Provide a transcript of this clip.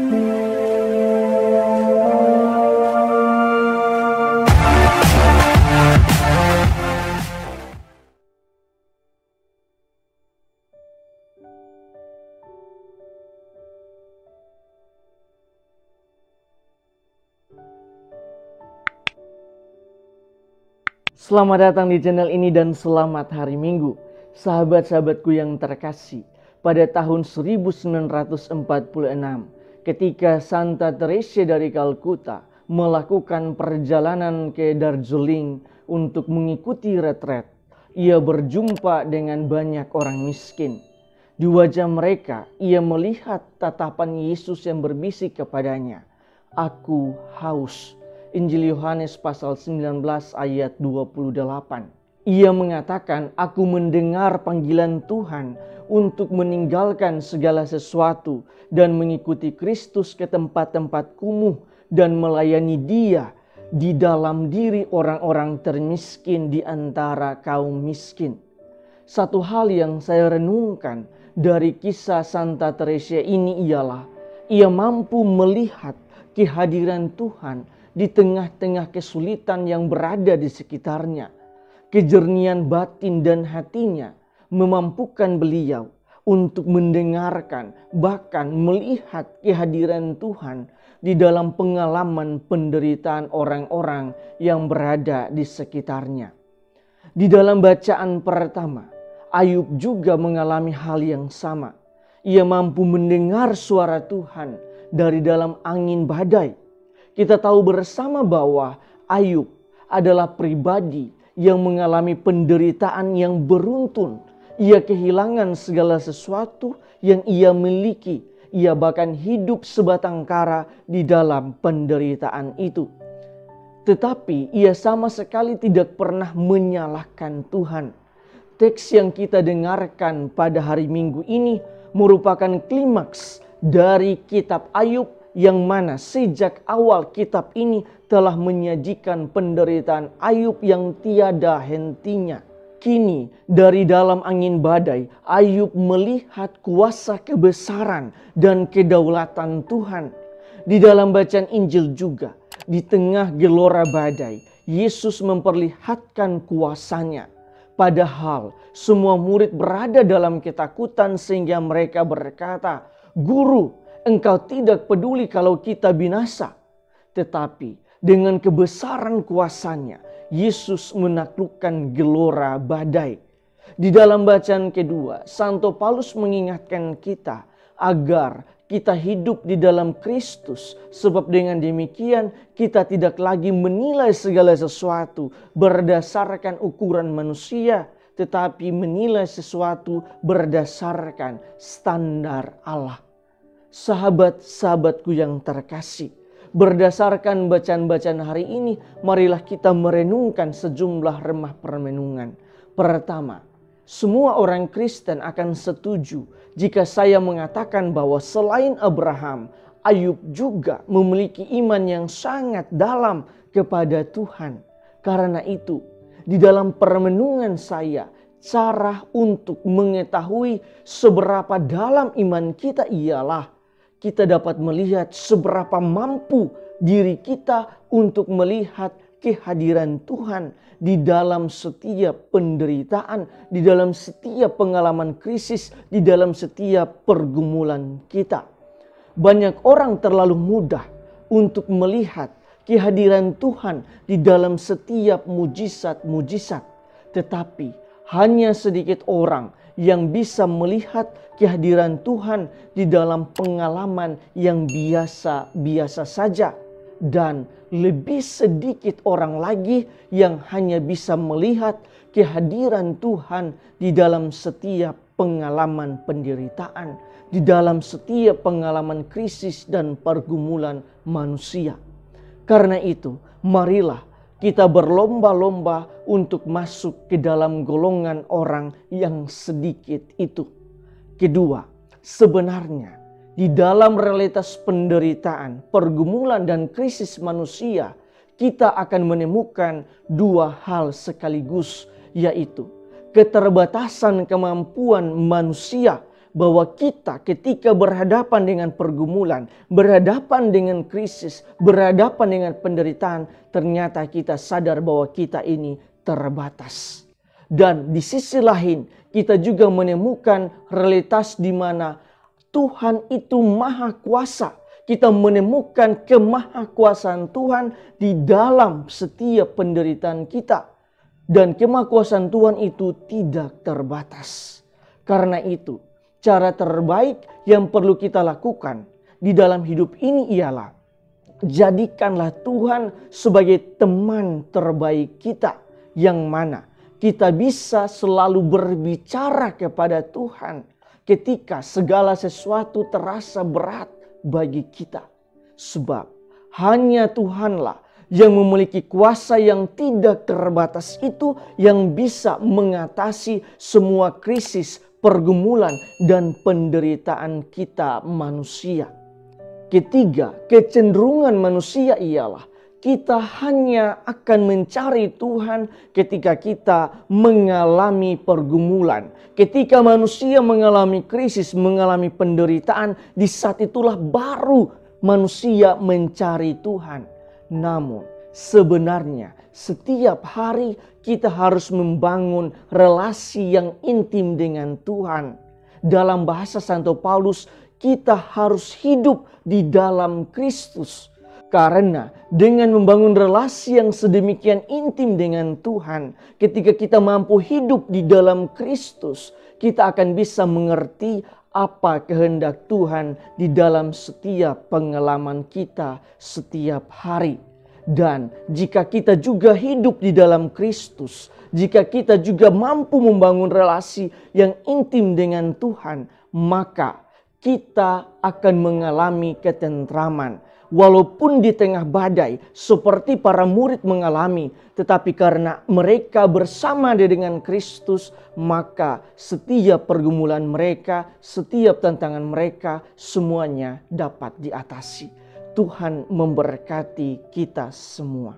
Selamat datang di channel ini dan selamat hari Minggu. Sahabat-sahabatku yang terkasih, pada tahun 1946 ketika Santa Teresa dari Kalkuta melakukan perjalanan ke Darjeeling untuk mengikuti retret, ia berjumpa dengan banyak orang miskin. Di wajah mereka ia melihat tatapan Yesus yang berbisik kepadanya, "Aku haus." Injil Yohanes pasal 19 ayat 28. Ia mengatakan, "Aku mendengar panggilan Tuhan untuk meninggalkan segala sesuatu dan mengikuti Kristus ke tempat-tempat kumuh dan melayani Dia di dalam diri orang-orang termiskin di antara kaum miskin." Satu hal yang saya renungkan dari kisah Santa Teresa ini ialah ia mampu melihat kehadiran Tuhan di tengah-tengah kesulitan yang berada di sekitarnya. Kejernihan batin dan hatinya memampukan beliau untuk mendengarkan, bahkan melihat kehadiran Tuhan di dalam pengalaman penderitaan orang-orang yang berada di sekitarnya. Di dalam bacaan pertama, Ayub juga mengalami hal yang sama. Ia mampu mendengar suara Tuhan dari dalam angin badai. Kita tahu bersama bahwa Ayub adalah pribadi yang mengalami penderitaan yang beruntun. Ia kehilangan segala sesuatu yang ia miliki. Ia bahkan hidup sebatang kara di dalam penderitaan itu. Tetapi ia sama sekali tidak pernah menyalahkan Tuhan. Teks yang kita dengarkan pada hari Minggu ini merupakan klimaks dari kitab Ayub, yang mana sejak awal kitab ini telah menyajikan penderitaan Ayub yang tiada hentinya. Kini dari dalam angin badai, Ayub melihat kuasa kebesaran dan kedaulatan Tuhan. Di dalam bacaan Injil juga, di tengah gelora badai, Yesus memperlihatkan kuasanya. Padahal semua murid berada dalam ketakutan sehingga mereka berkata, "Guru, Engkau tidak peduli kalau kita binasa." Tetapi dengan kebesaran kuasanya, Yesus menaklukkan gelora badai. Di dalam bacaan kedua, Santo Paulus mengingatkan kita agar kita hidup di dalam Kristus. Sebab dengan demikian kita tidak lagi menilai segala sesuatu berdasarkan ukuran manusia, tetapi menilai sesuatu berdasarkan standar Allah. Sahabat-sahabatku yang terkasih, berdasarkan bacaan-bacaan hari ini, marilah kita merenungkan sejumlah remah permenungan. Pertama, semua orang Kristen akan setuju jika saya mengatakan bahwa selain Abraham, Ayub juga memiliki iman yang sangat dalam kepada Tuhan. Karena itu, di dalam permenungan saya, cara untuk mengetahui seberapa dalam iman kita ialah kita dapat melihat seberapa mampu diri kita untuk melihat kehadiran Tuhan di dalam setiap penderitaan, di dalam setiap pengalaman krisis, di dalam setiap pergumulan kita. Banyak orang terlalu mudah untuk melihat kehadiran Tuhan di dalam setiap mujizat-mujizat. Tetapi hanya sedikit orang yang bisa melihat kehadiran Tuhan di dalam pengalaman yang biasa-biasa saja. Dan lebih sedikit orang lagi yang hanya bisa melihat kehadiran Tuhan di dalam setiap pengalaman penderitaan, di dalam setiap pengalaman krisis dan pergumulan manusia. Karena itu, marilah kita berlomba-lomba untuk masuk ke dalam golongan orang yang sedikit itu. Kedua, sebenarnya di dalam realitas penderitaan, pergumulan dan krisis manusia, kita akan menemukan dua hal sekaligus, yaitu keterbatasan kemampuan manusia bahwa kita ketika berhadapan dengan pergumulan, berhadapan dengan krisis, berhadapan dengan penderitaan, ternyata kita sadar bahwa kita ini terbatas. Dan di sisi lain, kita juga menemukan realitas di mana Tuhan itu maha kuasa. Kita menemukan kemahakuasaan Tuhan di dalam setiap penderitaan kita. Dan kemahakuasaan Tuhan itu tidak terbatas. Karena itu, cara terbaik yang perlu kita lakukan di dalam hidup ini ialah jadikanlah Tuhan sebagai teman terbaik kita, yang mana kita bisa selalu berbicara kepada Tuhan ketika segala sesuatu terasa berat bagi kita. Sebab hanya Tuhanlah yang memiliki kuasa yang tidak terbatas itu, yang bisa mengatasi semua krisis, pergumulan, dan penderitaan kita manusia. Ketiga, kecenderungan manusia ialah kita hanya akan mencari Tuhan ketika kita mengalami pergumulan. Ketika manusia mengalami krisis, mengalami penderitaan, di saat itulah baru manusia mencari Tuhan. Namun sebenarnya setiap hari kita harus membangun relasi yang intim dengan Tuhan. Dalam bahasa Santo Paulus, kita harus hidup di dalam Kristus. Karena dengan membangun relasi yang sedemikian intim dengan Tuhan, ketika kita mampu hidup di dalam Kristus, kita akan bisa mengerti apa kehendak Tuhan di dalam setiap pengalaman kita setiap hari. Dan jika kita juga hidup di dalam Kristus, jika kita juga mampu membangun relasi yang intim dengan Tuhan, maka kita akan mengalami ketentraman. Walaupun di tengah badai seperti para murid mengalami, tetapi karena mereka bersama dengan Kristus, maka setiap pergumulan mereka, setiap tantangan mereka, semuanya dapat diatasi. Tuhan memberkati kita semua.